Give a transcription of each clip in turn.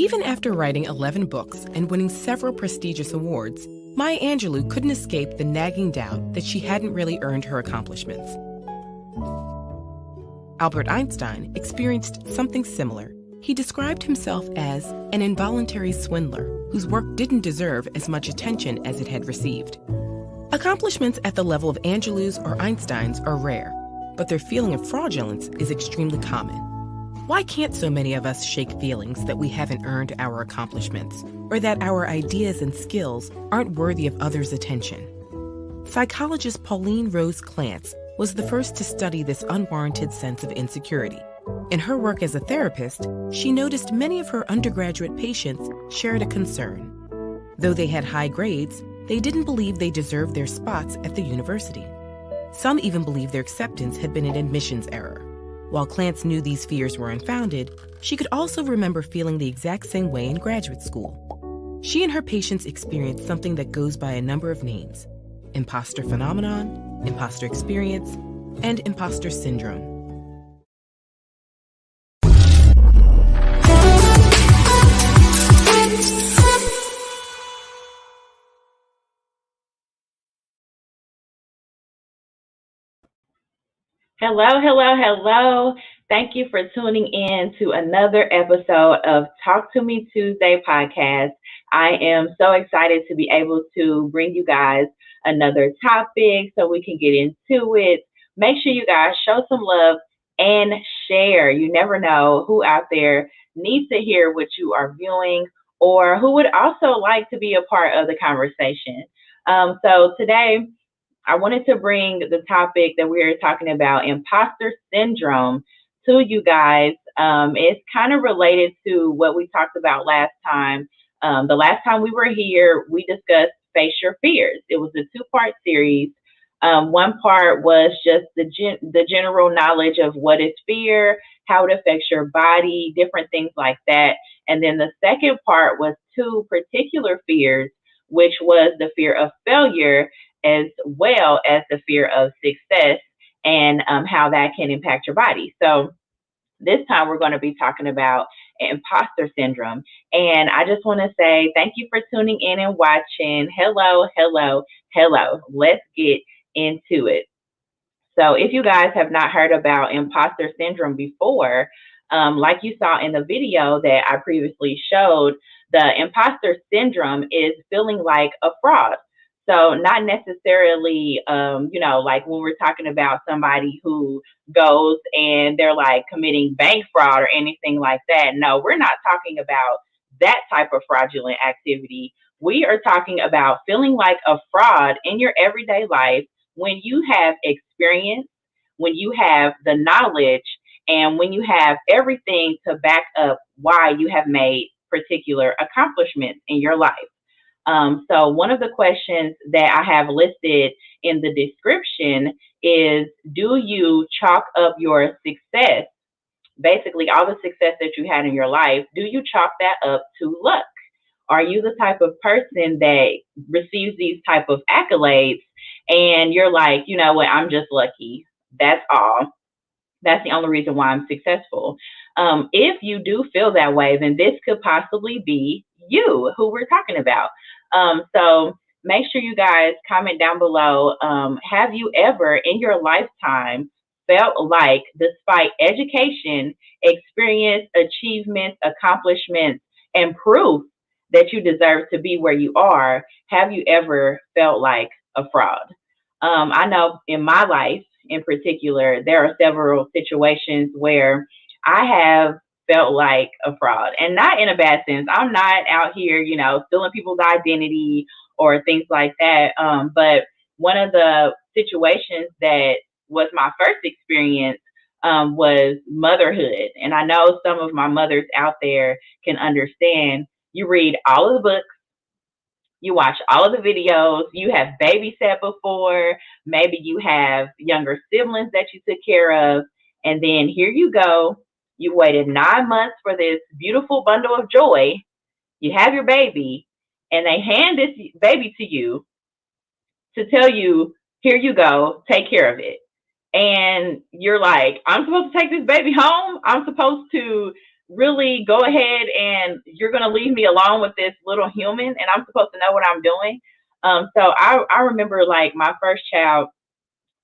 Even after writing 11 books and winning several prestigious awards, Maya Angelou couldn't escape the nagging doubt that she hadn't really earned her accomplishments. Albert Einstein experienced something similar. He described himself as an involuntary swindler whose work didn't deserve as much attention as it had received. Accomplishments at the level of Angelou's or Einstein's are rare, but their feeling of fraudulence is extremely common. Why can't so many of us shake feelings that we haven't earned our accomplishments, or that our ideas and skills aren't worthy of others' attention? Psychologist Pauline Rose Clance was the first to study this unwarranted sense of insecurity. In her work as a therapist, she noticed many of her undergraduate patients shared a concern. Though they had high grades, they didn't believe they deserved their spots at the university. Some even believed their acceptance had been an admissions error. While Clance knew these fears were unfounded, she could also remember feeling the exact same way in graduate school. She and her patients experienced something that goes by a number of names: imposter phenomenon, imposter experience, and imposter syndrome. Hello, hello, hello. Thank you for tuning in to another episode of Talk to Me Tuesday podcast. I am so excited to be able to bring you guys another topic so we can get into it. Make sure you guys show some love and share. You never know who out there needs to hear what you are viewing or who would also like to be a part of the conversation. So today, I wanted to bring the topic that we are talking about, imposter syndrome, to you guys. It's kind of related to what we talked about last time. The last time we were here, we discussed Face Your Fears. It was a two-part series. One part was just the general knowledge of what is fear, how it affects your body, different things like that. And then the second part was two particular fears, which was the fear of failure as well as the fear of success and how that can impact your body. So this time we're going to be talking about imposter syndrome. And I just want to say thank you for tuning in and watching. Hello, hello, hello. Let's get into it. So if you guys have not heard about imposter syndrome before, like you saw in the video that I previously showed, the imposter syndrome is feeling like a fraud. So not necessarily, like when we're talking about somebody who goes and they're like committing bank fraud or anything like that. No, we're not talking about that type of fraudulent activity. We are talking about feeling like a fraud in your everyday life when you have experience, when you have the knowledge, and when you have everything to back up why you have made particular accomplishments in your life. So one of the questions that I have listed in the description is, do you chalk up your success, basically all the success that you had in your life, do you chalk that up to luck? Are you the type of person that receives these type of accolades and you're like, you know what, I'm just lucky. That's all. That's the only reason why I'm successful. If you do feel that way, then this could possibly be you who we're talking about. So make sure you guys comment down below. Have you ever in your lifetime felt like, despite education, experience, achievements, accomplishments, and proof that you deserve to be where you are, have you ever felt like a fraud? I know in my life in particular, there are several situations where I have felt like a fraud, and not in a bad sense. I'm not out here, stealing people's identity or things like that. But one of the situations that was my first experience was motherhood. And I know some of my mothers out there can understand. You read all of the books, you watch all of the videos, you have babysat before, maybe you have younger siblings that you took care of, and then here you go. You waited 9 months for this beautiful bundle of joy. You have your baby, and they hand this baby to you to tell you, here you go, take care of it. And you're like, I'm supposed to take this baby home? I'm supposed to really go ahead and you're going to leave me alone with this little human and I'm supposed to know what I'm doing. So I remember like my first child,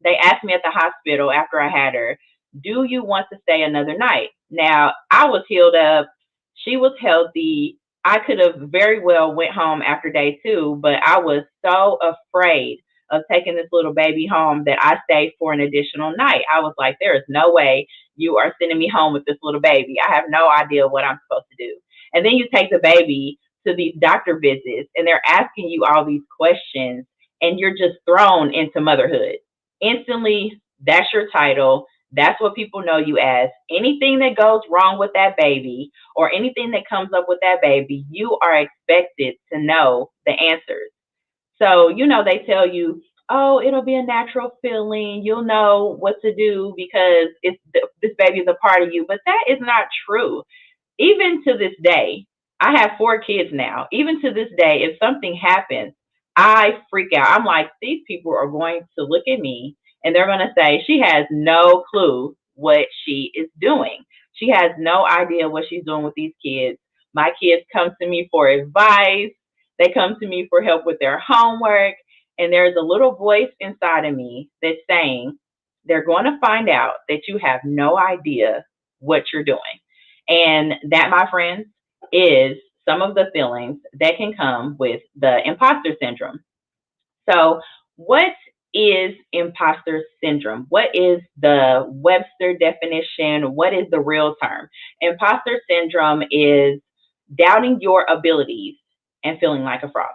they asked me at the hospital after I had her, do you want to stay another night? Now, I was healed up. She was healthy. I could have very well went home after day two, but I was so afraid of taking this little baby home that I stayed for an additional night. I was like, there is no way you are sending me home with this little baby. I have no idea what I'm supposed to do. And then you take the baby to these doctor visits and they're asking you all these questions and you're just thrown into motherhood instantly. That's your title. That's what people know you as. Anything that goes wrong with that baby or anything that comes up with that baby, you are expected to know the answers. So, they tell you, oh, it'll be a natural feeling. You'll know what to do because this baby is a part of you. But that is not true. Even to this day, I have 4 kids now. Even to this day, if something happens, I freak out. I'm like, these people are going to look at me and they're going to say, she has no clue what she is doing. She has no idea what she's doing with these kids. My kids come to me for advice. They come to me for help with their homework. And there's a little voice inside of me that's saying, they're going to find out that you have no idea what you're doing. And that, my friends, is some of the feelings that can come with the imposter syndrome. So, what is imposter syndrome? What is the Webster definition? What is the real term? Imposter syndrome is doubting your abilities and feeling like a fraud.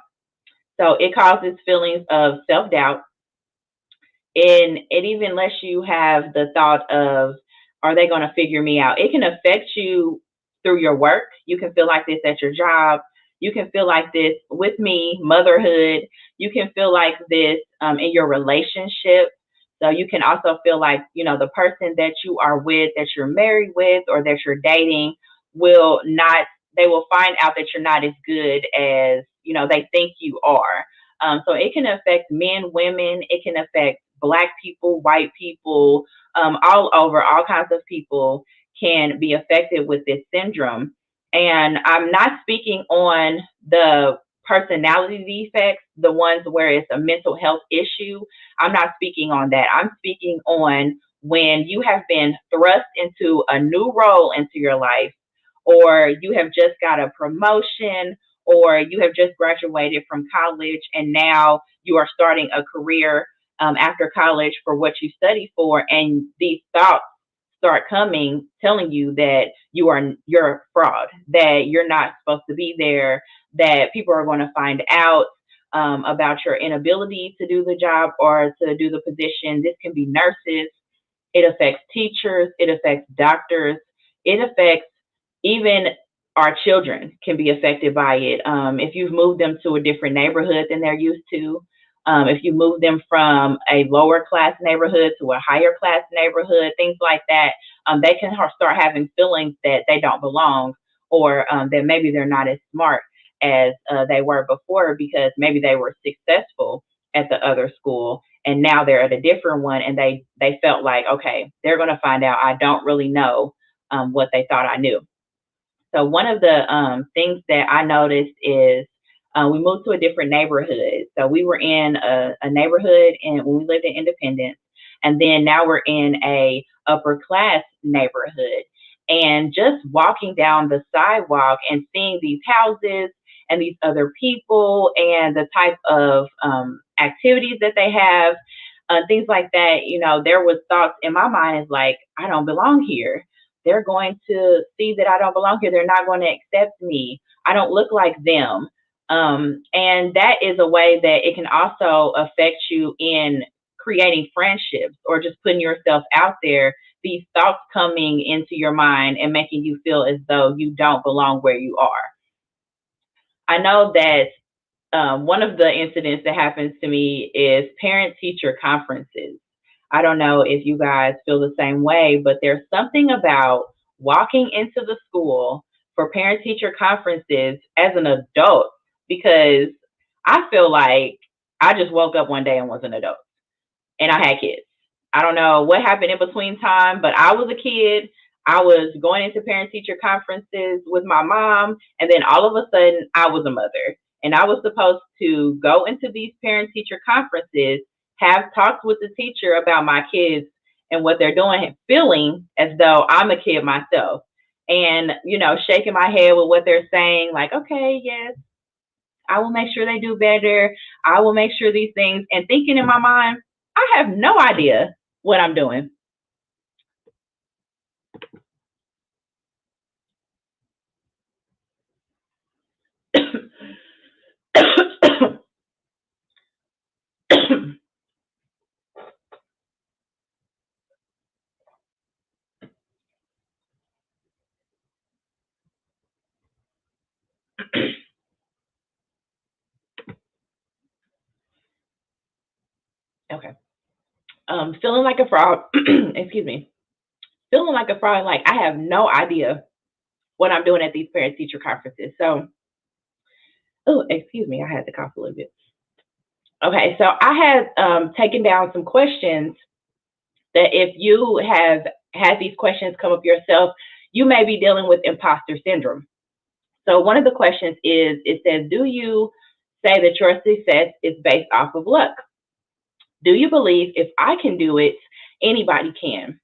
So, it causes feelings of self doubt, and it even lets you have the thought of, are they going to figure me out? It can affect you through your work. You can feel like this at your job. You can feel like this with me, motherhood. You can feel like this in your relationship. So you can also feel like, the person that you are with, that you're married with, or that you're dating will not, they will find out that you're not as good as, they think you are. So it can affect men, women. It can affect Black people, white people, all over. All kinds of people can be affected with this syndrome. And I'm not speaking on the personality defects, the ones where it's a mental health issue. I'm not speaking on that. I'm speaking on when you have been thrust into a new role into your life, or you have just got a promotion, or you have just graduated from college and now you are starting a career after college for what you studied for, and these thoughts start coming, telling you that you're a fraud, that you're not supposed to be there, that people are going to find out about your inability to do the job or to do the position. This can be nurses. It affects teachers. It affects doctors. It affects even our children can be affected by it. If you've moved them to a different neighborhood than they're used to, if you move them from a lower class neighborhood to a higher class neighborhood, things like that, they can start having feelings that they don't belong, or that maybe they're not as smart as they were before because maybe they were successful at the other school and now they're at a different one, and they felt like, okay, they're going to find out I don't really know what they thought I knew. So one of the things that I noticed is we moved to a different neighborhood. So we were in a neighborhood and when we lived in Independence, and then now we're in a upper class neighborhood. And just walking down the sidewalk and seeing these houses and these other people and the type of activities that they have, things like that, there was thoughts in my mind is like, I don't belong here. They're going to see that I don't belong here. They're not going to accept me. I don't look like them. And that is a way that it can also affect you in creating friendships or just putting yourself out there. These thoughts coming into your mind and making you feel as though you don't belong where you are. I know that one of the incidents that happens to me is parent teacher conferences. I don't know if you guys feel the same way, but there's something about walking into the school for parent teacher conferences as an adult, because I feel like I just woke up one day and was an adult and I had kids. I don't know what happened in between time, but I was a kid. I was going into parent-teacher conferences with my mom, and then all of a sudden, I was a mother. And I was supposed to go into these parent-teacher conferences, have talks with the teacher about my kids and what they're doing, feeling as though I'm a kid myself. And, shaking my head with what they're saying, like, okay, yes, I will make sure they do better. I will make sure these things, and thinking in my mind, I have no idea what I'm doing. Okay. Feeling like a fraud, excuse me, feeling like a fraud, like I have no idea what I'm doing at these parent teacher conferences. So, oh, excuse me, I had to cough a little bit. Okay, so I had taken down some questions that if you have had these questions come up yourself, you may be dealing with imposter syndrome. So one of the questions is, it says, do you say that your success is based off of luck? Do you believe if I can do it, anybody can?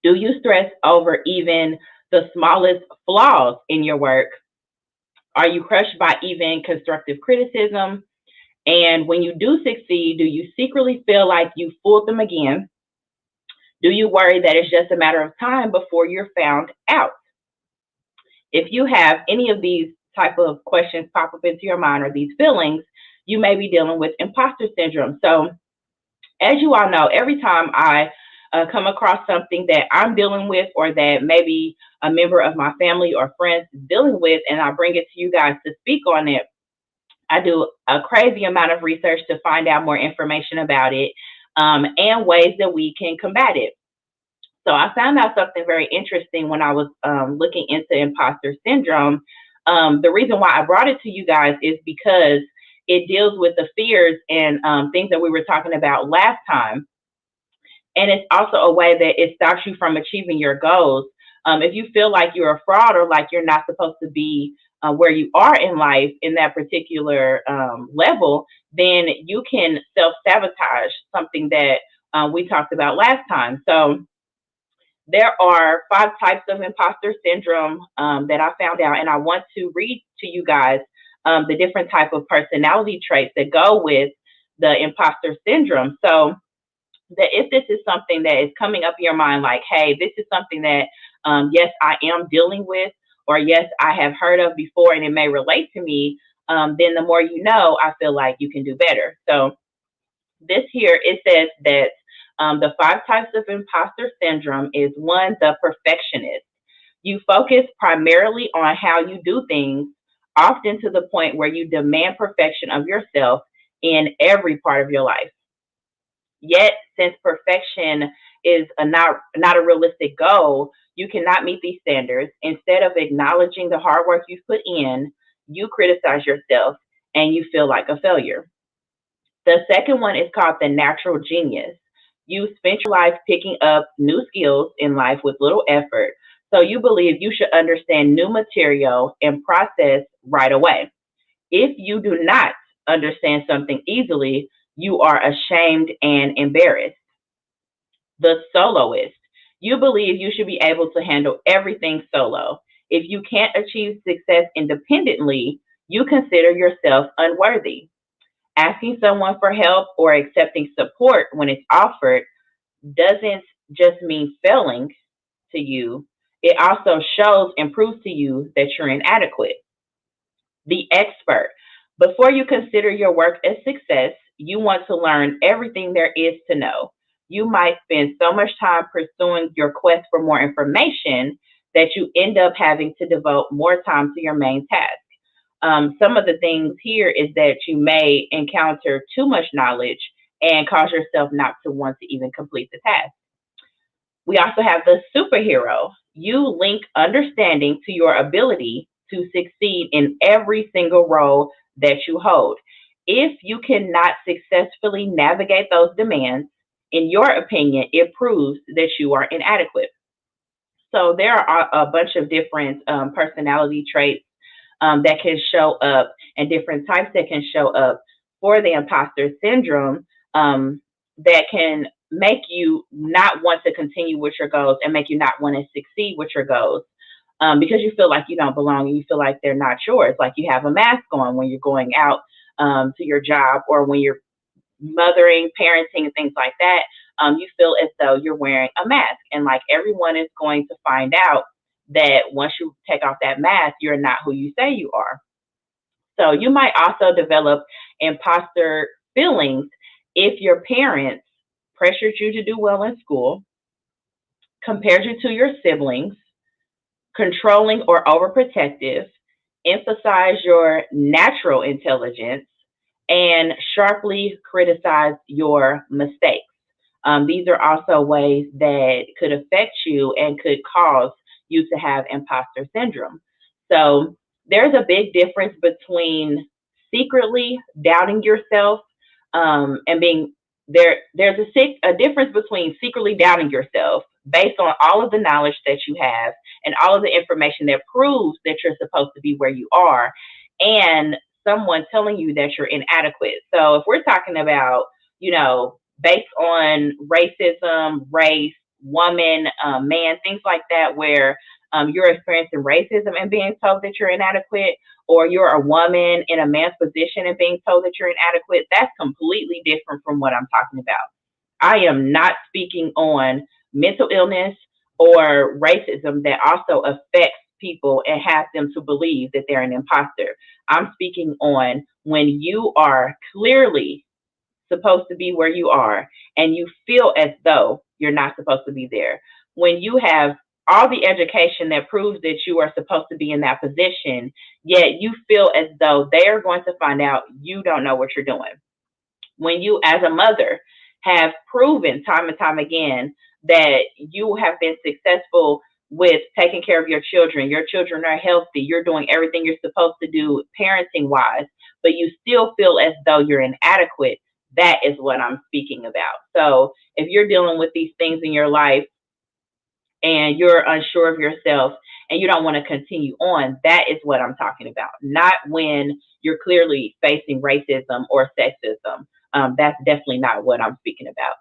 Do you stress over even the smallest flaws in your work? Are you crushed by even constructive criticism? And when you do succeed, do you secretly feel like you fooled them again? Do you worry that it's just a matter of time before you're found out? If you have any of these type of questions pop up into your mind or these feelings, you may be dealing with imposter syndrome. So as you all know, every time I come across something that I'm dealing with or that maybe a member of my family or friends is dealing with, and I bring it to you guys to speak on it, I do a crazy amount of research to find out more information about it and ways that we can combat it. So I found out something very interesting when I was looking into imposter syndrome. The reason why I brought it to you guys is because it deals with the fears and things that we were talking about last time. And it's also a way that it stops you from achieving your goals. If you feel like you're a fraud or like you're not supposed to be where you are in life in that particular level, then you can self sabotage something that we talked about last time. So there are 5 types of imposter syndrome that I found out, and I want to read to you guys the different type of personality traits that go with the imposter syndrome. So that if this is something that is coming up in your mind, like, hey, this is something that, yes, I am dealing with, or yes, I have heard of before and it may relate to me, then the more you know, I feel like you can do better. So this here, it says that the 5 types of imposter syndrome is one, the perfectionist. You focus primarily on how you do things, often to the point where you demand perfection of yourself in every part of your life. Yet, since perfection is not a realistic goal, you cannot meet these standards. Instead of acknowledging the hard work you've put in, you criticize yourself and you feel like a failure. The second one is called the natural genius. You spent your life picking up new skills in life with little effort, so you believe you should understand new material and process right away. If you do not understand something easily, you are ashamed and embarrassed. The soloist. You believe you should be able to handle everything solo. If you can't achieve success independently, you consider yourself unworthy. Asking someone for help or accepting support when it's offered doesn't just mean failing to you, it also shows and proves to you that you're inadequate. The expert. Before you consider your work a success, you want to learn everything there is to know. You might spend so much time pursuing your quest for more information that you end up having to devote more time to your main task. Some of the things here is that you may encounter too much knowledge and cause yourself not to want to even complete the task. We also have the superhero. You link understanding to your ability to succeed in every single role that you hold. If you cannot successfully navigate those demands, in your opinion, it proves that you are inadequate. So there are a bunch of different personality traits that can show up and different types that can show up for the imposter syndrome that can make you not want to continue with your goals and make you not want to succeed with your goals because you feel like you don't belong and you feel like they're not yours. Like you have a mask on when you're going out to your job or when you're mothering, parenting, and things like that. You feel as though you're wearing a mask, and like everyone is going to find out that once you take off that mask, you're not who you say you are. So you might also develop imposter feelings if your parents pressured you to do well in school, compared you to your siblings, controlling or overprotective, emphasize your natural intelligence, and sharply criticize your mistakes. These are also ways that could affect you and could cause you to have imposter syndrome. So there's a big difference between secretly doubting yourself and being there. There's a difference between secretly doubting yourself based on all of the knowledge that you have and all of the information that proves that you're supposed to be where you are, and someone telling you that you're inadequate. So if we're talking about, based on racism, race, woman, man, things like that, where you're experiencing racism and being told that you're inadequate, or you're a woman in a man's position and being told that you're inadequate, that's completely different from what I'm talking about. I am not speaking on mental illness or racism that also affects people and has them to believe that they're an imposter. I'm speaking on when you are clearly supposed to be where you are and you feel as though you're not supposed to be there. When you have all the education that proves that you are supposed to be in that position, yet you feel as though they are going to find out you don't know what you're doing. When you, as a mother, have proven time and time again that you have been successful with taking care of your children are healthy, you're doing everything you're supposed to do parenting wise, but you still feel as though you're inadequate, that is what I'm speaking about. So if you're dealing with these things in your life and you're unsure of yourself and you don't want to continue on, that is what I'm talking about. Not when you're clearly facing racism or sexism. That's definitely not what I'm speaking about.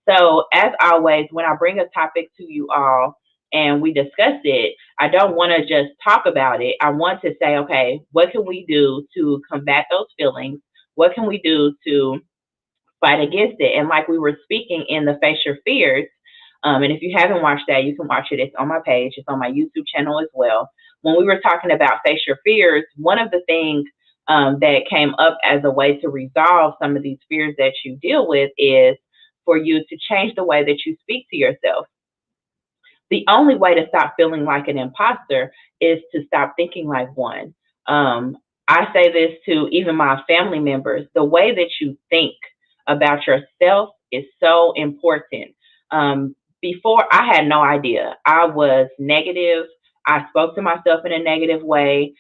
So as always, when I bring a topic to you all and we discuss it, I don't want to just talk about it. I want to say, okay, what can we do to combat those feelings? What can we do to fight against it? And like we were speaking in the Face Your Fears, and if you haven't watched that, you can watch it. It's on my page. It's on my YouTube channel as well. When we were talking about Face Your Fears, one of the things that came up as a way to resolve some of these fears that you deal with is for you to change the way that you speak to yourself. The only way to stop feeling like an imposter is to stop thinking like one. I say this to even my family members. The way that you think about yourself is so important. Before, I had no idea. I was negative. I spoke to myself in a negative way.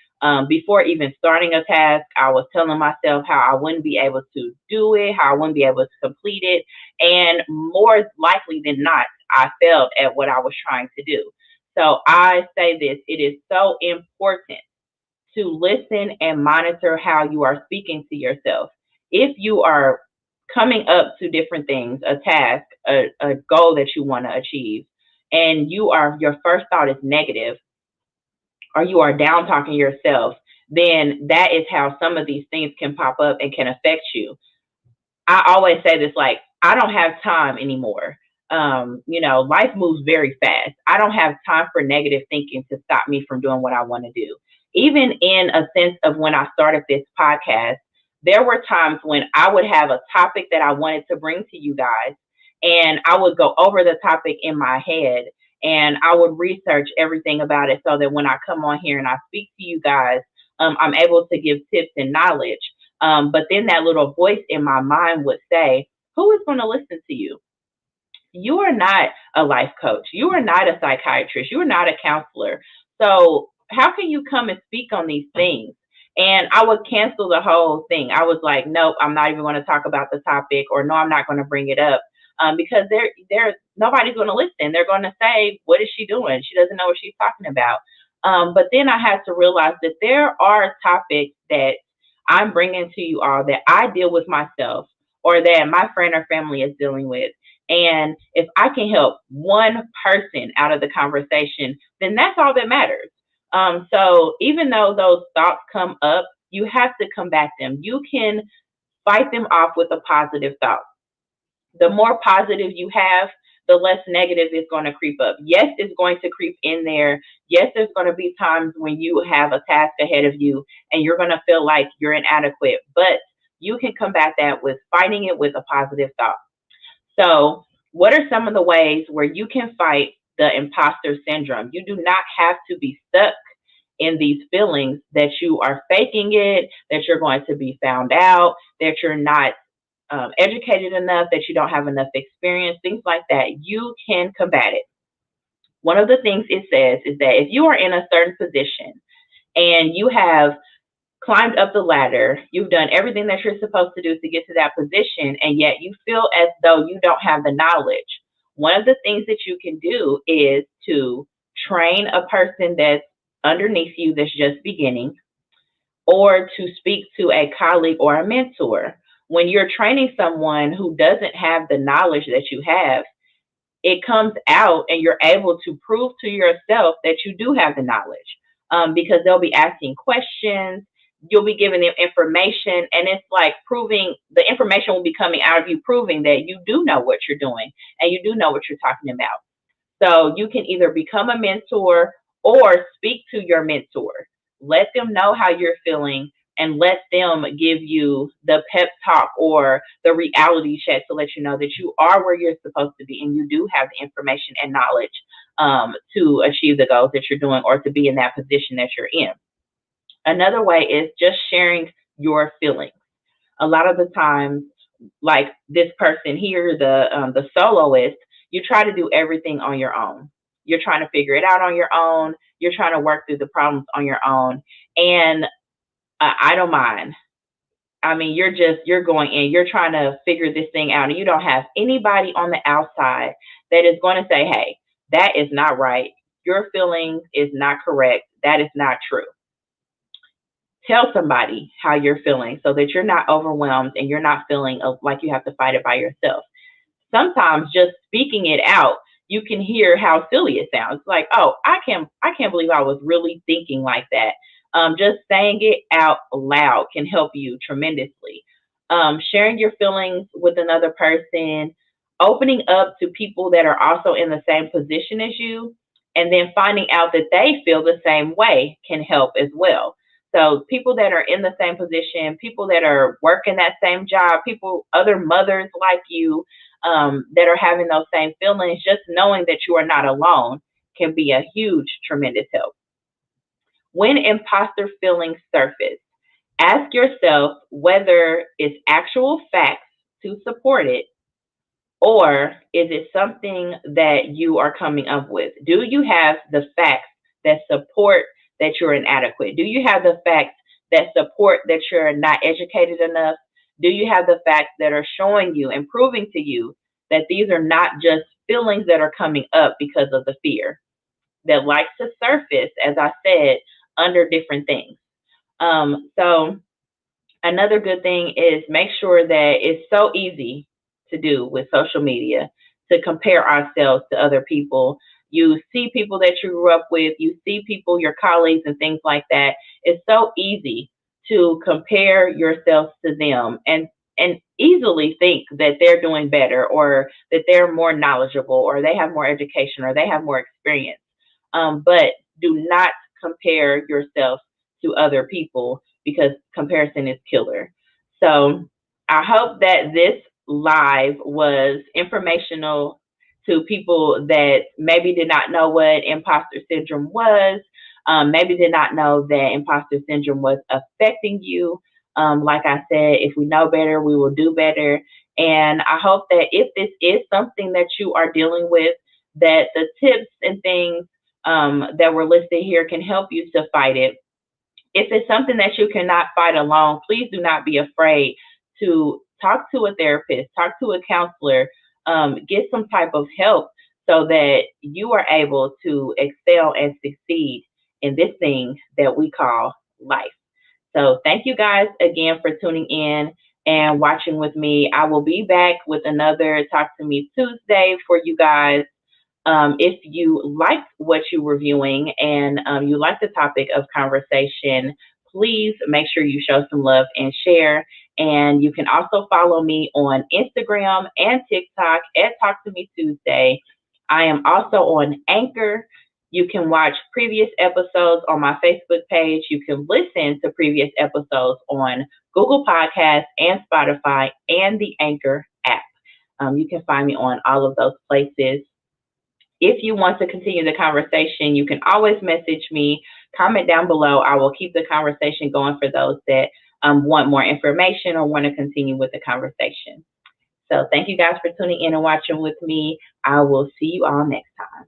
Before even starting a task, I was telling myself how I wouldn't be able to do it, how I wouldn't be able to complete it. And more likely than not, I failed at what I was trying to do. So I say this, it is so important to listen and monitor how you are speaking to yourself. If you are coming up to different things, a task, a goal that you want to achieve, and your first thought is negative, or you are down talking yourself, then that is how some of these things can pop up and can affect you. I always say this, like, I don't have time anymore. Life moves very fast. I don't have time for negative thinking to stop me from doing what I want to do. Even in a sense of when I started this podcast, there were times when I would have a topic that I wanted to bring to you guys, and I would go over the topic in my head and I would research everything about it so that when I come on here and I speak to you guys, I'm able to give tips and knowledge. But then that little voice in my mind would say, who is going to listen to you? You are not a life coach. You are not a psychiatrist. You are not a counselor. So how can you come and speak on these things? And I would cancel the whole thing. I was like, nope, I'm not even going to talk about the topic, or no, I'm not going to bring it up. Because nobody's going to listen. They're going to say, what is she doing? She doesn't know what she's talking about. But then I had to realize that there are topics that I'm bringing to you all that I deal with myself or that my friend or family is dealing with. And if I can help one person out of the conversation, then that's all that matters. So even though those thoughts come up, you have to combat them. You can fight them off with a positive thought. The more positive you have, the less negative is going to creep up. Yes, it's going to creep in there. Yes, there's going to be times when you have a task ahead of you and you're going to feel like you're inadequate, but you can combat that with fighting it with a positive thought. So, what are some of the ways where you can fight the imposter syndrome? You do not have to be stuck in these feelings that you are faking it, that you're going to be found out, that you're not educated enough, that you don't have enough experience, things like that. You can combat it. One of the things it says is that if you are in a certain position and you have climbed up the ladder, you've done everything that you're supposed to do to get to that position, and yet you feel as though you don't have the knowledge. One of the things that you can do is to train a person that's underneath you that's just beginning, or to speak to a colleague or a mentor. When you're training someone who doesn't have the knowledge that you have, it comes out and you're able to prove to yourself that you do have the knowledge, because they'll be asking questions. You'll be giving them information, and it's like proving the information will be coming out of you, proving that you do know what you're doing and you do know what you're talking about. So you can either become a mentor or speak to your mentor. Let them know how you're feeling and let them give you the pep talk or the reality check to let you know that you are where you're supposed to be and you do have the information and knowledge to achieve the goals that you're doing or to be in that position that you're in. Another way is just sharing your feelings. A lot of the times, like this person here, the soloist, you try to do everything on your own. You're trying to figure it out on your own. You're trying to work through the problems on your own. And I don't mind. I mean, you're going in, you're trying to figure this thing out, and you don't have anybody on the outside that is going to say, hey, that is not right. Your feelings is not correct. That is not true. Tell somebody how you're feeling so that you're not overwhelmed and you're not feeling like you have to fight it by yourself. Sometimes just speaking it out, you can hear how silly it sounds. Like, oh, I can't believe I was really thinking like that. Just saying it out loud can help you tremendously. Sharing your feelings with another person, opening up to people that are also in the same position as you, and then finding out that they feel the same way can help as well. So people that are in the same position, people that are working that same job, people, other mothers like you, that are having those same feelings, just knowing that you are not alone can be a huge, tremendous help. When imposter feelings surface, ask yourself whether it's actual facts to support it or is it something that you are coming up with? Do you have the facts that support that you're inadequate? Do you have the facts that support that you're not educated enough? Do you have the facts that are showing you and proving to you that these are not just feelings that are coming up because of the fear that likes to surface, as I said, under different things? So another good thing is make sure that it's so easy to do with social media to compare ourselves to other people. You see people that you grew up with, you see people, your colleagues and things like that. It's so easy to compare yourself to them and easily think that they're doing better or that they're more knowledgeable or they have more education or they have more experience. But do not compare yourself to other people because comparison is killer. So I hope that this live was informational to people that maybe did not know what imposter syndrome was, maybe did not know that imposter syndrome was affecting you. Like I said, if we know better, we will do better. And I hope that if this is something that you are dealing with, that the tips and things that were listed here can help you to fight it. If it's something that you cannot fight alone, please do not be afraid to talk to a therapist, talk to a counselor, get some type of help so that you are able to excel and succeed in this thing that we call life. So thank you guys again for tuning in and watching with me. I will be back with another Talk to Me Tuesday for you guys. If you liked what you were viewing and you like the topic of conversation, please make sure you show some love and share. And you can also follow me on Instagram and TikTok at Talk to Me Tuesday. I am also on Anchor. You can watch previous episodes on my Facebook page. You can listen to previous episodes on Google Podcasts and Spotify and the Anchor app. You can find me on all of those places. If you want to continue the conversation, you can always message me, comment down below. I will keep the conversation going for those that want more information or want to continue with the conversation. So thank you guys for tuning in and watching with me. I will see you all next time.